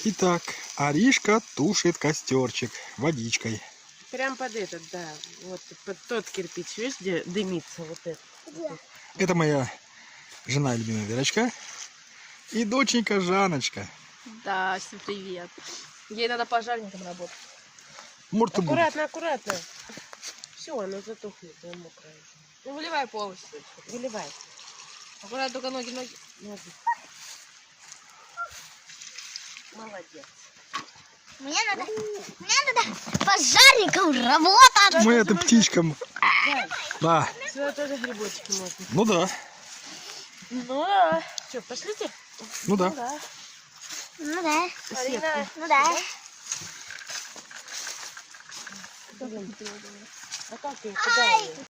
Итак, Аришка тушит костерчик водичкой. Прям под этот, да. Вот под тот кирпич, видишь, где дымится вот это. Это моя жена любимая Верочка и доченька Жаночка. Да, всем привет. Ей надо пожарником работать. Может, и будет. Аккуратно, аккуратно. Все, оно затухнет, оно мокрое. Ну, выливай полностью. Выливай. Аккуратно, только ноги. Ноги. Молодец. Мне надо пожарником работать. Мы это птичкам. Да. Сюда тоже грибочки можно. Ну да. Ну да. Что, пошлите? Ну да. Да. Ну да, Сетку. ну да. А как ее? Куда ее?